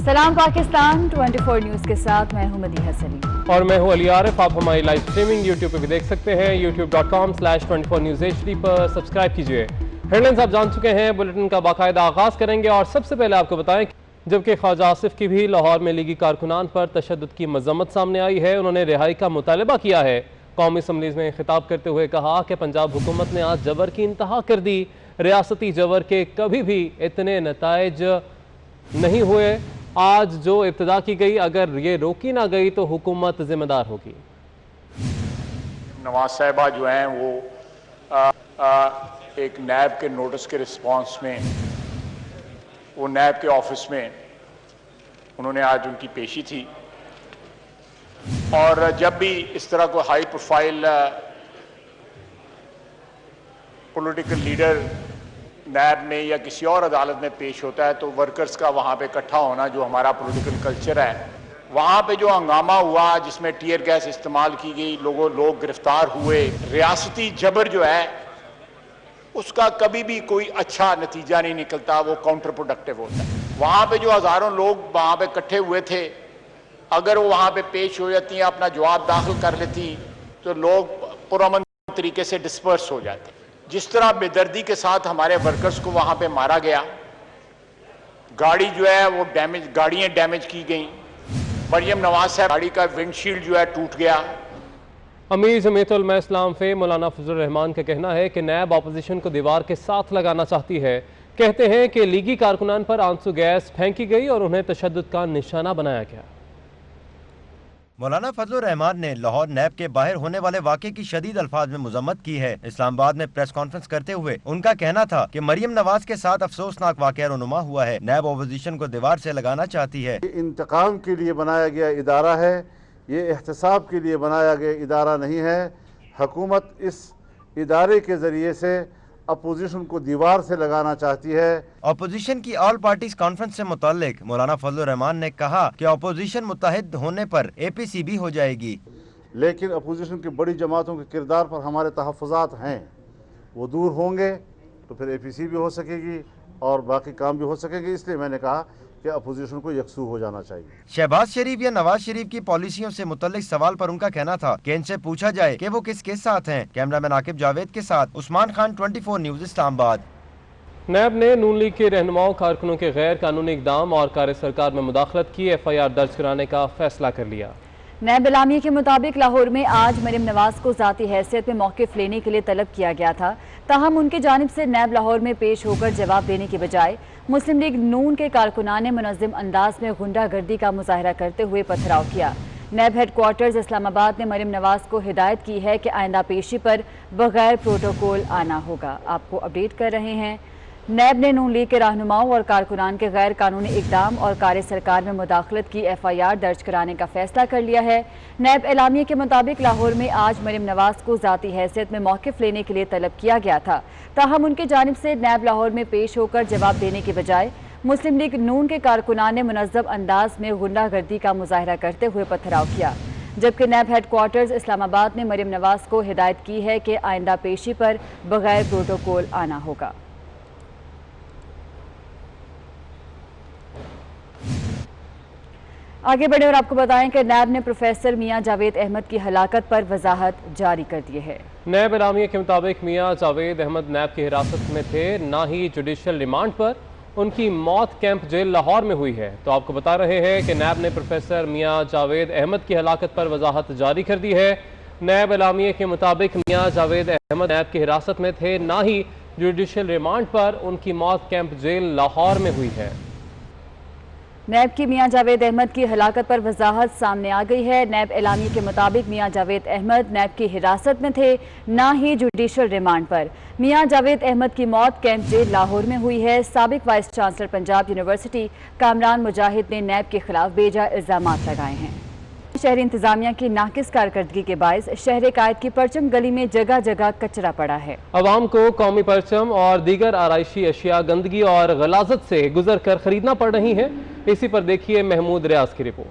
सलाम पाकिस्तान 24 न्यूज़ के साथ मैं हूं मदीहा सलीम और मैं हूं अली आरिफ। आप हमारी लाइव स्ट्रीमिंग YouTube पे भी देख सकते हैं। youtube.com/24newshd पर सब्सक्राइब कीजिए। हेडलाइंस आप जान चुके हैं, बुलेटिन का बाकायदा आगाज़ करेंगे और सबसे पहले आपको बताएं जबकि ख्वाजा आसिफ की भी लाहौर में लीगी कारकुनान पर तशद्दुद की मजम्मत सामने आई है। उन्होंने रिहाई का मुतालबा किया है। कौमी असम्बलीज में खिताब करते हुए कहा कि पंजाब हुकूमत ने आज जबर की इंतहा कर दी। रियासती जबर के कभी भी इतने नताइज नहीं हुए। आज जो इब्तिदा की गई, अगर ये रोकी ना गई तो हुकूमत जिम्मेदार होगी। नवाज साहिबा जो हैं वो एक नैब के नोटिस के रिस्पांस में, वो नैब के ऑफिस में उन्होंने आज उनकी पेशी थी। और जब भी इस तरह को हाई प्रोफाइल पॉलिटिकल लीडर नैब में या किसी और अदालत में पेश होता है तो वर्कर्स का वहाँ पे इकट्ठा होना, जो हमारा पॉलिटिकल कल्चर है, वहाँ पे जो हंगामा हुआ जिसमें टीयर गैस इस्तेमाल की गई, लोग गिरफ्तार हुए, रियासती जबर जो है उसका कभी भी कोई अच्छा नतीजा नहीं निकलता, वो काउंटर प्रोडक्टिव होता है। वहाँ पे जो हज़ारों लोग वहाँ पे इकट्ठे हुए थे, अगर वो वहाँ पे पेश हो जाती हैं, अपना जवाब दाखिल कर लेती तो लोग पुरअमन तरीके से डिस्पर्स हो जाते। जिस तरह बेदर्दी के साथ हमारे वर्कर्स को वहाँ पे मारा गया, गाड़ी जो है वो गाड़ियाँ डैमेज की गई, मरियम नवाज साहब गाड़ी का विंडशील्ड जो है टूट गया। अमीर जमीयतुल उलमा इस्लाम फे मौलाना फजलुर रहमान का कहना है कि नैब अपोजिशन को दीवार के साथ लगाना चाहती है। कहते हैं कि लीगी कारकुनान पर आंसू गैस फेंकी गई और उन्हें तशद्दुद का निशाना बनाया गया। मौलाना फजलुर रहमान ने लाहौर नैब के बाहर होने वाले वाक़े की शदीद अल्फाज में मजम्मत की है। इस्लामाबाद में प्रेस कॉन्फ्रेंस करते हुए उनका कहना था कि मरियम नवाज के साथ अफसोसनाक वाक़या रुनुमा हुआ है। नैब अपोजिशन को दीवार से लगाना चाहती है। इंतकाम के लिए बनाया गया इदारा है, ये एहतसाब के लिए बनाया गया इदारा नहीं है। हुकूमत इस इदारे के ज़रिए से अपोजिशन को दीवार से लगाना चाहती है। अपोजिशन की ऑल पार्टीज कॉन्फ्रेंस से मुताल्लिक मौलाना फजलुर रहमान ने कहा कि अपोजिशन मुत्तहिद होने पर APC भी हो जाएगी, लेकिन अपोजिशन की बड़ी जमातों के किरदार पर हमारे तहफ़्फ़ुज़ात हैं, वो दूर होंगे तो फिर APC भी हो सकेगी और बाकी काम भी हो सकेंगे। इसलिए मैंने कहा कि अपोजिशन को यकसू हो जाना चाहिए। शहबाज शरीफ या नवाज शरीफ की पॉलिसियों से मुतल्लिक सवाल पर उनका कहना था कि इनसे पूछा जाए कि वो किसके साथ हैं। कैमरामैन आकिब जावेद के साथ उस्मान खान, 24 न्यूज़, इस्लामाबाद। नैब ने नून लीग के रहनुमाओं, कारकुनों के गैर कानूनी इकदाम और कार्य सरकार में मुदाखलत की FIR दर्ज कराने का फैसला कर लिया। नैब इलामी के मुताबिक लाहौर में आज मरियम नवाज को ज़ाती हैसियत में मौक़िफ़ लेने के लिए तलब किया गया था। ताहम उनकी जानिब से नैब लाहौर में पेश होकर जवाब देने के बजाय मुस्लिम लीग नून के कारकुनान ने मुनज़्ज़म अंदाज में गुंडागर्दी का मुजाहरा करते हुए पथराव किया। नैब हेडक्वार्टर्स इस्लामाबाद ने मरियम नवाज को हिदायत की है कि आइंदा पेशी पर बगैर प्रोटोकॉल आना होगा। आपको अपडेट कर रहे हैं, नैब ने नून लीग के रहनुमाओं और कारकुनान के गैर कानूनी इकदाम और कार्य सरकार में मुदाखलत की FIR दर्ज कराने का फैसला कर लिया है। नैब एलामिया के मुताबिक लाहौर में आज मरियम नवाज को ज़ाती हैसियत में मौक़िफ़ लेने के लिए तलब किया गया था। ताहम उनकी जानिब से नैब लाहौर में पेश होकर जवाब देने के बजाय मुस्लिम लीग नून के कारकुनान ने मुनज़्ज़म अंदाज में गुंडागर्दी का मुजाहरा करते हुए पथराव किया। जबकि नैब हेडक्वार्टर्स इस्लामाबाद ने मरियम नवाज को हिदायत की है कि आइंदा पेशी पर बगैर प्रोटोकॉल आना होगा। आगे बढ़े और आपको बताएं कि नैब ने प्रोफेसर मियां जावेद अहमद की हलाकत पर वजाहत जारी कर दी है। नैब इलामिया के मुताबिक मियां जावेद अहमद नैब की हिरासत में थे, ना ही जुडिशल रिमांड पर। उनकी मौत कैंप जेल लाहौर में हुई है। तो आपको बता रहे हैं कि नैब ने प्रोफेसर मियां जावेद अहमद की हलाकत पर वजाहत जारी कर दी है। नैब इलामिया के मुताबिक मियां जावेद अहमद नैब की हिरासत में थे, ना ही जुडिशल रिमांड पर। उनकी मौत कैंप जेल लाहौर में हुई है। नैब की मियां जावेद अहमद की हलाकत पर वजाहत सामने आ गई है। नैब एलामी के मुताबिक मियां जावेद अहमद नैब की हिरासत में थे, ना ही जुडिशल रिमांड पर। मियां जावेद अहमद की मौत कैंप जेल लाहौर में हुई है। साबिक vice chancellor Punjab University Kamran Mujahid ने नैब के खिलाफ बेजा इल्जाम लगाए हैं। शहरी इंतजामिया की नाकिस कारकर्दगी के बायस शहर कायद की परचम गली में जगह जगह कचरा पड़ा है। अवाम को कौमी परचम और दीगर आराइशी अशिया गंदगी और गलाजत से गुजर कर खरीदना पड़ रही है। इसी पर देखिए महमूद रियाज की रिपोर्ट।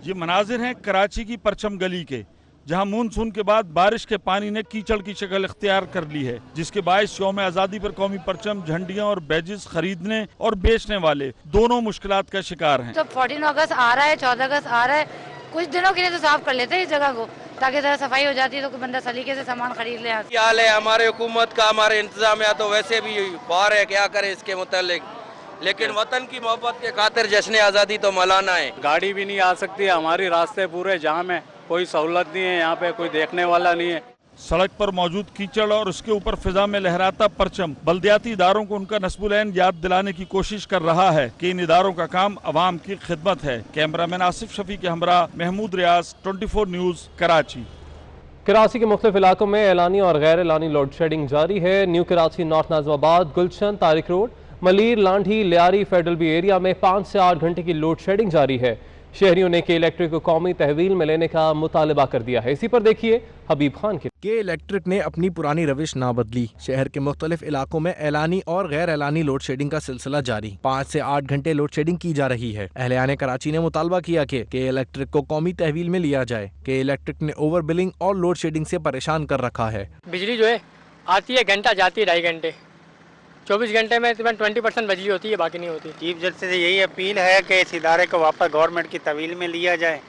ये मनाजिर हैं कराची की परचम गली के, जहां मानसून के बाद बारिश के पानी ने कीचड़ की शक्ल इख्तियार कर ली है, जिसके बायस यौम आज़ादी पर कौमी परचम, झंडियां और बैजेस खरीदने और बेचने वाले दोनों मुश्किलात का शिकार हैं। तो 14 अगस्त आ रहा है, 14 अगस्त आ रहा है, कुछ दिनों के लिए तो साफ कर लेते हैं इस जगह को, ताकि जरा सफाई हो जाती है तो कोई बंदा सलीके से सामान खरीद ले। क्या हाल है हमारे हुकूमत का, हमारे इंतजामिया तो वैसे भी बाहर है, क्या करे इसके मुतालिक, लेकिन वतन की मोहब्बत के खातिर जश्न आज़ादी तो मनाना है। गाड़ी भी नहीं आ सकती, हमारी रास्ते पूरे जाम है, कोई सहूलत नहीं है, यहाँ पे कोई देखने वाला नहीं है। सड़क पर मौजूद कीचड़ और उसके ऊपर फिजा में लहराता परचम बल्दियाती इदारों को उनका नस्बुल-ऐन याद दिलाने की कोशिश कर रहा है कि इन इदारों का काम अवाम की खिदमत है। कैमरामैन आसिफ शफी के हमरा महमूद रियाज, 24 न्यूज़, कराची। कराची के मुख्तलिफ इलाकों में एलानी और गैर एलानी लोड शेडिंग जारी है। New Karachi, North Nazimabad, Gulshan, Tariq Road, Malir, Landhi, Lyari, Federal B Area में 5 से 8 घंटे की लोड शेडिंग जारी है। शहरियों ने के इलेक्ट्रिक को कौमी तहवील में लेने का मुतालबा कर दिया है। इसी पर देखिए हबीब खान के इलेक्ट्रिक ने अपनी पुरानी रविश ना बदली। शहर के मुख्तलिफ इलाकों में एलानी और गैर एलानी लोड शेडिंग का सिलसिला जारी। 5 से 8 घंटे लोड शेडिंग की जा रही है। अहलियाने कराची ने मुतालबा किया कि के इलेक्ट्रिक को कौमी तहवील में लिया जाए। के इलेक्ट्रिक ने ओवर बिलिंग और लोड शेडिंग से परेशान कर रखा है। बिजली जो है आती है घंटा, जाती है 2.5 घंटे, 24 घंटे में तकरीबन 20% बिजली होती है, बाकी नहीं होती। चीफ जस्टिस से यही अपील है कि इस इदारे को वापस गवर्नमेंट की तवील में लिया जाए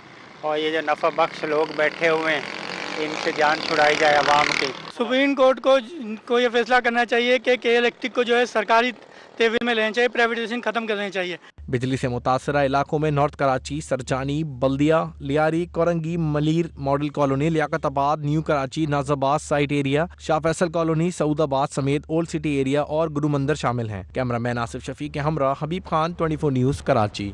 और ये जो नफ़ा बख्श लोग बैठे हुए हैं इनसे जान छुड़ाई जाए आवाम की। सुप्रीम कोर्ट को ये फैसला करना चाहिए कि के इलेक्ट्रिक को जो है सरकारी तहवील में लेना चाहिए, प्राइवेटाइजेशन खत्म करनी चाहिए। बिजली से मुतासरा इलाकों में North Karachi, Surjani, Baldia, Lyari, Korangi, Malir, Model Colony, Liaquatabad, New Karachi, नाजाबाद SITE Area, Shah Faisal Colony, Saudabad समेत ओल्ड सिटी एरिया और गुरु मंदिर शामिल हैं। कैमरामैन आसिफ शफी के हमरा Habib Khan, 24 News, Karachi.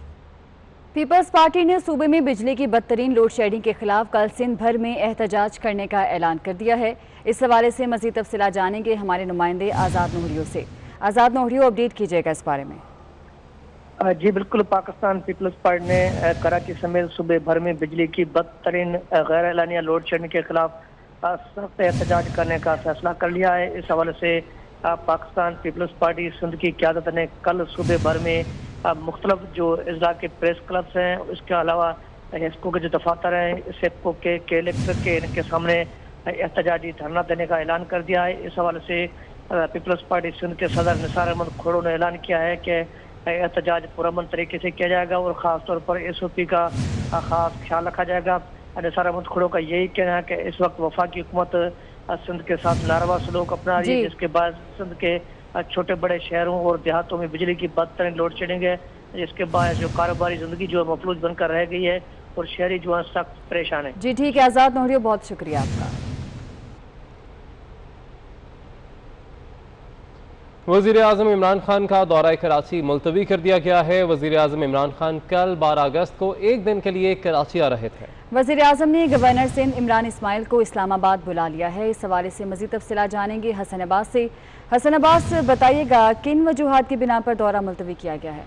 Peoples Party ने सूबे में बिजली की बदतरीन लोड शेडिंग के खिलाफ कल सिंध भर में एहतजाज करने का ऐलान कर दिया है। इस हवाले से मजीद तफसीला जानेंगे हमारे नुमाइंदे आज़ाद नोहरियो से। आज़ाद नोहरियो, अपडेट कीजिएगा इस बारे में। जी बिल्कुल, पाकिस्तान पीपल्स पार्टी ने कराची समेत सूबे भर में बिजली की बदतरीन गैर एलानिया लोड शेडिंग के खिलाफ सख्त एहतजाज करने का फैसला कर लिया है। इस हवाले से पाकिस्तान पीपल्स पार्टी सिंध की क़यादत ने कल सूबे भर में मुख्तलिफ जो इजला के प्रेस क्लब्स हैं, उसके अलावा हिस्को के जो दफातर हैं, सेपको के इलेक्ट्रिक के इनके सामने एहतजाजी धरना देने का ऐलान कर दिया है। इस हवाले से पीपल्स पार्टी सिंध के सदर निसार अहमद खोड़ो ने ऐलान किया है कि एहतजाज पुरअमन तरीके से किया जाएगा और ख़ास तौर पर SOP का ख़ास ख्याल रखा जाएगा। निसार अहमद खोड़ो का यही कहना है कि इस वक्त वफाकी हुकूमत सिंध के साथ नारवा सलूक अपना रही है, जिसके बाद सिंध के छोटे बड़े शहरों और देहातों में बिजली की बदतरीन लोड शेडिंग है, जिसके बाद जो कारोबारी जिंदगी जो है मफलूज बनकर रह गई है और शहरी जो है सख्त परेशान है। जी ठीक है आज़ाद नोहरियो, बहुत शुक्रिया आपका। वज़ीर आज़म इमरान खान का दौरा कराची मुलतवी कर दिया गया है। वज़ीर आज़म इमरान खान कल 12 अगस्त को एक दिन के लिए कराची आ रहे थे। वज़ीर आज़म ने गवर्नर सिंध इमरान इस्माइल को इस्लामाबाद बुला लिया है। इस हवाले से मज़ीद तफसीला जानेंगे हसनाबाद से। हसनाबाद से बताइएगा किन वजूहात की बिना पर दौरा मुलतवी किया गया है?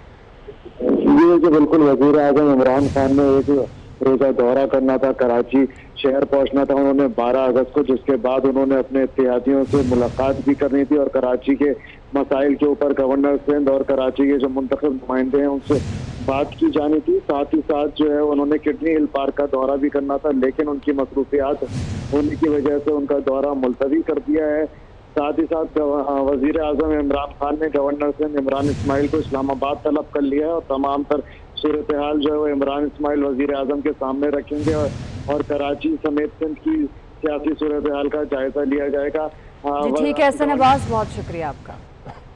ये जो बिल्कुल वज़ीर आज़म इमरान खान ने एक रोज़ा दौरा करना था, कराची शहर पहुंचना था उन्होंने 12 अगस्त को, जिसके बाद उन्होंने अपने इत्तेहादियों से मुलाकात भी करनी थी और कराची के मसाइल के ऊपर गवर्नर सिंध और कराची के जो मुंतखब नुमाइंदे हैं उनसे बात की जानी थी। साथ ही साथ जो है उन्होंने किडनी हिल पार्क का दौरा भी करना था, लेकिन उनकी मसरूफियात होने की वजह से उनका दौरा मुलतवी कर दिया है। साथ ही साथ वज़ीर आज़म इमरान खान ने गवर्नर सिंध इमरान इस्माइल को इस्लामाबाद तलब कर लिया है और तमाम तर सूरत हाल जो है वो इमरान इस्माइल वज़ीर आज़म के सामने रखेंगे और कराची समेत सिंध की सियासी सूरत हाल का जायजा लिया जाएगा। ठीक है हसनाबाद, बहुत शुक्रिया आपका।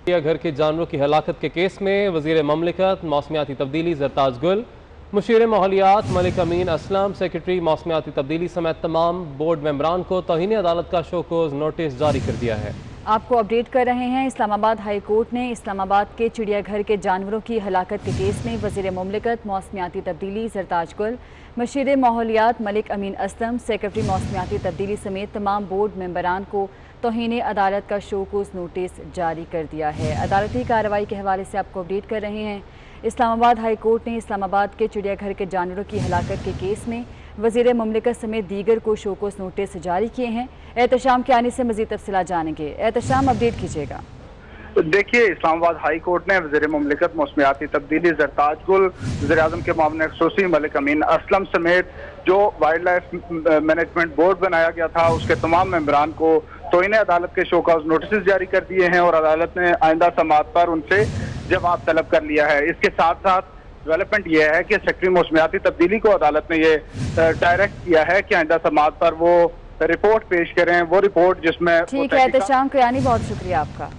घर के जानवरों की हलाकत के केस में वज़ीर ममलिकत मौसमियाती तब्दीली ज़रताज गुल, मुशीर माहौलियात मलिक अमीन असलम, सेक्रेटरी मौसमियाती तब्दीली समेत तमाम बोर्ड मेंबरान को तौहीन अदालत का शोकोज नोटिस जारी कर दिया है। आपको अपडेट कर रहे हैं। इस्लामाबाद हाई कोर्ट ने इस्लामाबाद के चिड़ियाघर के जानवरों की हलाकत के केस में वज़ीर मुमलिकत मौसमियाती तब्दीली ज़रताज गुल, मुशीर माहौलियात मलिक अमीन असलम, सेक्रेटरी मौसमियाती तब्दीली समेत तमाम बोर्ड मेंबरान को तौहीन अदालत का शोकोज नोटिस जारी कर दिया है। अदालती कार्रवाई के हवाले से आपको अपडेट कर रहे हैं। इस्लामाबाद हाई कोर्ट ने इस्लामाबाद के चिड़ियाघर के जानवरों की हलाकत के केस में वज़ीर मुमलिकत समेत दीगर को शोकोज नोटिस जारी किए हैं। एहतशाम के आने से मज़ीद तफसीला जानेंगे। एहतशाम, अपडेट कीजिएगा। देखिए, इस्लामाबाद हाई कोर्ट ने वज़ीर मुमलिकत मौसमियाती तब्दीली ज़रताज गुल, वज़ीर आज़म के मामले खसूसी मलिक अमीन असलम समेत जो वाइल्ड लाइफ मैनेजमेंट बोर्ड बनाया गया था उसके तमाम मेंबरान को तौहीन अदालत के शोकॉज नोटिस जारी कर दिए हैं और अदालत ने आइंदा समाअत पर उनसे जवाब तलब कर लिया है। इसके साथ साथ डेवलपमेंट यह है कि सेक्रेटरी मौसमियाती तब्दीली को अदालत ने ये डायरेक्ट किया है कि आइंदा समाअत पर वो रिपोर्ट पेश करें, वो रिपोर्ट जिसमें ठीक है एहतशाम कियानी, बहुत शुक्रिया आपका।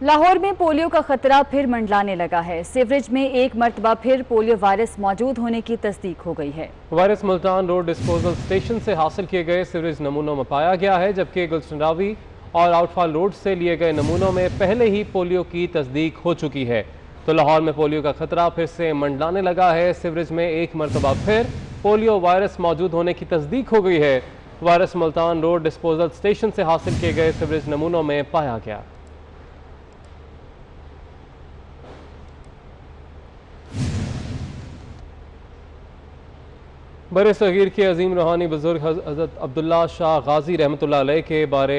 लाहौर में पोलियो का खतरा फिर मंडलाने लगा है। सीवरेज में एक मरतबा फिर पोलियो वायरस मौजूद होने की तस्दीक हो गई है। Virus Multan road disposal station से हासिल किए गए सीवरेज नमूनों में पाया गया है, जबकि गुलशन रावी और आउटफॉल रोड से लिए गए नमूनों में पहले ही पोलियो की तस्दीक हो चुकी है। तो लाहौर में पोलियो का खतरा फिर से मंडलाने लगा है। सीवरेज में एक मरतबा फिर पोलियो वायरस मौजूद होने की तस्दीक हो गई है। Virus Multan road disposal station से हासिल किए गए सीवरेज नमूनों में पाया गया। बरे सगीर के अजीम रूहानी बुजुर्ग हज़रत अब्दुल्ला शाह गाजी रहमतुल्लाह अलैह के बारे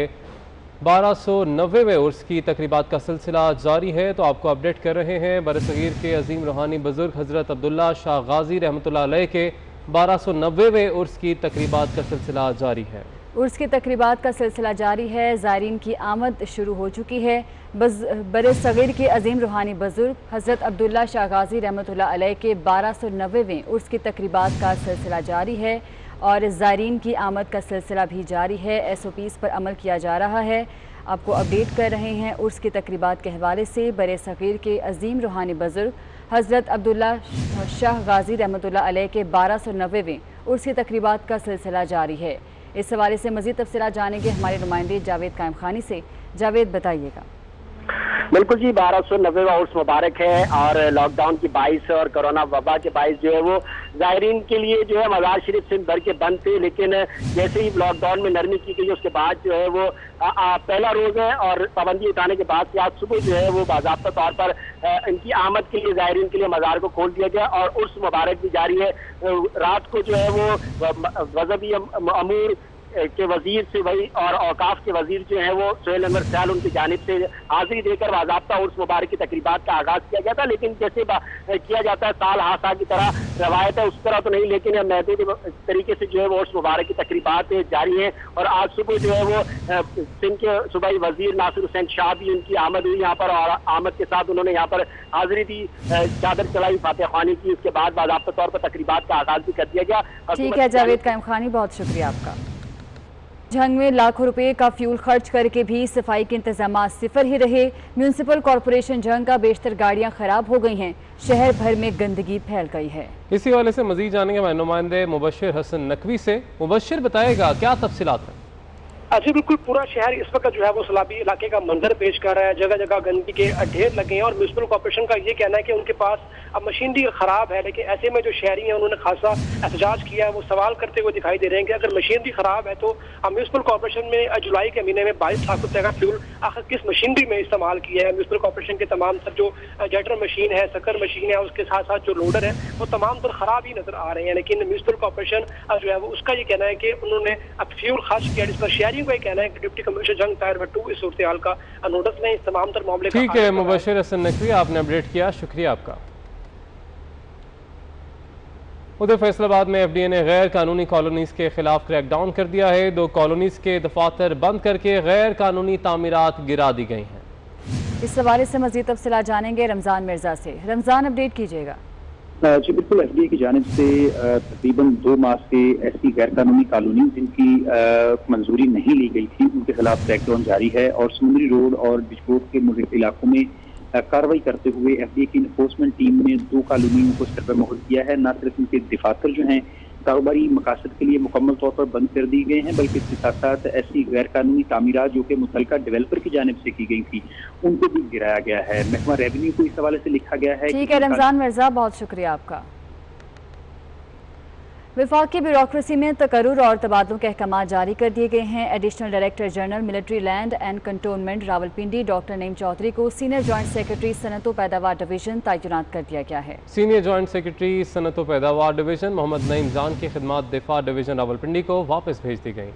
1290वें उर्स की तकरीबात का सिलसिला जारी है। तो आपको अपडेट कर रहे हैं। बरे सगीर के अजीम रूहानी बुजुर्ग हज़रत अब्दुल्ला शाह गाजी रहमतुल्लाह अलैह के 1290वें उर्स की तकरीबात का सिलसिला जारी है। उर्स की तकरीबात का सिलसिला जारी है। ज़ायरीन की आमद शुरू हो चुकी है। बरे सगीर के अजीम रूहानी बुजुर्ग हज़रत अब्दुल्ला शाह गाजी रहमतुल्लाह अलैह के 1290वें उर्स की तकरीबात का सिलसिला जारी है और ज़ायरीन की आमद का सिलसिला भी जारी है। SOPs पर अमल किया जा रहा है। आपको अपडेट कर रहे हैं उर्स की तकरीबात के हवाले से। बरे सगीर के अजीम रूहानी बुजुर्ग हज़रत अब्दुल्ला शाह गाजी रहमतुल्लाह अलैह के 1290वें उर्स की तकरीबात का सिलसिला जारी है। इस हवाले से मज़ीद तफसीलात जानेंगे हमारे नुमाइंदे जावेद कायम खानी से। जावेद, बताइएगा। बिल्कुल जी, 1290वां उर्स मुबारक है और लॉकडाउन की बाइस और कोरोना वबा के बाइस जो है वो ज़ायरीन के लिए जो है मज़ार शरीफ सिंध भर के बंद थे, लेकिन जैसे ही लॉकडाउन में नरमी की गई उसके बाद जो है वो पहला रोज़ है और पाबंदी उठाने के बाद से आज सुबह जो है वो बाज़ाब्ता तौर पर इनकी आमद के लिए ज़ायरीन के लिए मज़ार को खोल दिया गया और उर्स मुबारक भी जारी है। रात को जो है वो वज़बी अमूर के वजीर से वही और औकाफ के वजीर जो है वो सोहेल अनवर सयाल उनकी जानिब से हाजिरी देकर बाज़ाब्ता उर्स मुबारक की तकरीबात का आगाज़ किया गया था। लेकिन जैसे किया जाता है साल हासा की तरह रवायत है उस तरह तो नहीं, लेकिन महदूद तरीके से जो है वो उर्स मुबारक की तकरीबात जारी हैं। और आज सुबह जो है वो सिंध के सूबाई वजीर नासिर हुसैन शाह भी उनकी आमद हुई यहाँ पर और आमद के साथ उन्होंने यहाँ पर हाजिरी दी, चादर चलाई, फातिहा ख्वानी की। उसके बाद बाज़ाब्ता तौर पर तकरीबात का आगाज़ भी कर दिया गया। ठीक है जावेद कायम खानी, बहुत शुक्रिया आपका। झंग में लाखों रुपए का फ्यूल खर्च करके भी सफाई के इंतजाम सिफर ही रहे। म्यूनसिपल कॉरपोरेशन झंग का बेशतर गाड़ियां खराब हो गई हैं। शहर भर में गंदगी फैल गई है। इसी हवाले से मजीद जानेंगे हमारे नुमाइंदे मुबश्शिर हसन नकवी से। मुबश्शिर, बताएगा क्या तफसीलात है? जी बिल्कुल, पूरा शहर इस वक्त जो है वो सैलाबी इलाके का मंजर पेश कर रहा है। जगह जगह गंदगी के ढेर लगे हैं और म्यूनसिपल कॉर्पोरेशन का ये कहना है कि उनके पास अब मशीनरी खराब है। लेकिन ऐसे में जो शहरी हैं उन्होंने खासा एहतजाज किया है। वो सवाल करते हुए दिखाई दे रहे हैं कि अगर मशीनरी खराब है तो म्यूनसिपल कॉर्पोरेशन में जुलाई के महीने में 22 लाख रुपये का फ्यूल आखिर किस मशीनरी में इस्तेमाल किया है। म्यूनसिपल कॉर्पोरेशन के तमाम तर जो जेटर मशीन है, सकर मशीन है, उसके साथ साथ जो लोडर है वो तमाम तर खराब ही नजर आ रहे हैं। लेकिन म्यूनसिपल कॉर्पोरेशन जो है वो उसका ये कहना है कि उन्होंने अब फ्यूल खर्च किया, जिस पर शहरियों का ये कहना है कि डिप्टी कमिश्नर जंग टायर 2 इस सूरत हाल का नोटिस लें। इस तमाम तर मामले ठीक है मुबश्शिर हसन नकवी, आपने अपडेट किया, शुक्रिया आपका। उधर फैसलाबाद में FDA ने गैर कानूनी कॉलोनीज के खिलाफ क्रैकडाउन कर दिया है। 2 कॉलोनीज के दफातर बंद करके गैर कानूनी तामीरात गिरा दी गई हैं। इस हवाले से मजीद तफसीलात जानेंगे रमजान मिर्जा से। रमजान, अपडेट कीजिएगा। जी बिल्कुल, FDA की जानिब से तकरीबन 2 माह से ऐसी गैर कानूनी कॉलोनी जिनकी मंजूरी नहीं ली गई थी उनके खिलाफ क्रैकडाउन जारी है और समुद्री रोड और बिजकोट के मुल्क इलाकों में कार्रवाई करते हुए FDA की इन्फोर्समेंट टीम ने 2 कॉलोनियों को सर पे मोहर किया है। न सिर्फ उनके दफातर जो हैं कारोबारी मकासद के लिए मुकम्मल तौर पर बंद कर दिए गए हैं, बल्कि इसके साथ साथ ऐसी गैर कानूनी तामीरात जो कि मुतलका डेवलपर की जानिब से की गई थी उनको भी गिराया गया है। महकमा रेवेन्यू को इस हवाले से लिखा गया है। ठीक है रमजान मिर्जा, बहुत शुक्रिया आपका। विफाक की ब्यूरोक्रेसी में तकर्रुर और तबादलों के अहकाम जारी कर दिए गए हैं। Additional director general military land and cantonment Rawalpindi doctor Naeem Chaudhry को सीनियर जॉइंट सेक्रेटरी सनत व पैदावार डिवीजन तैनात कर दिया गया है। सीनियर जॉइंट सेक्रेटरी सनत व पैदावार डिवीजन मोहम्मद नईम जान की खिदमत दिफा डिवीजन रावलपिंडी को वापस भेज दी गई।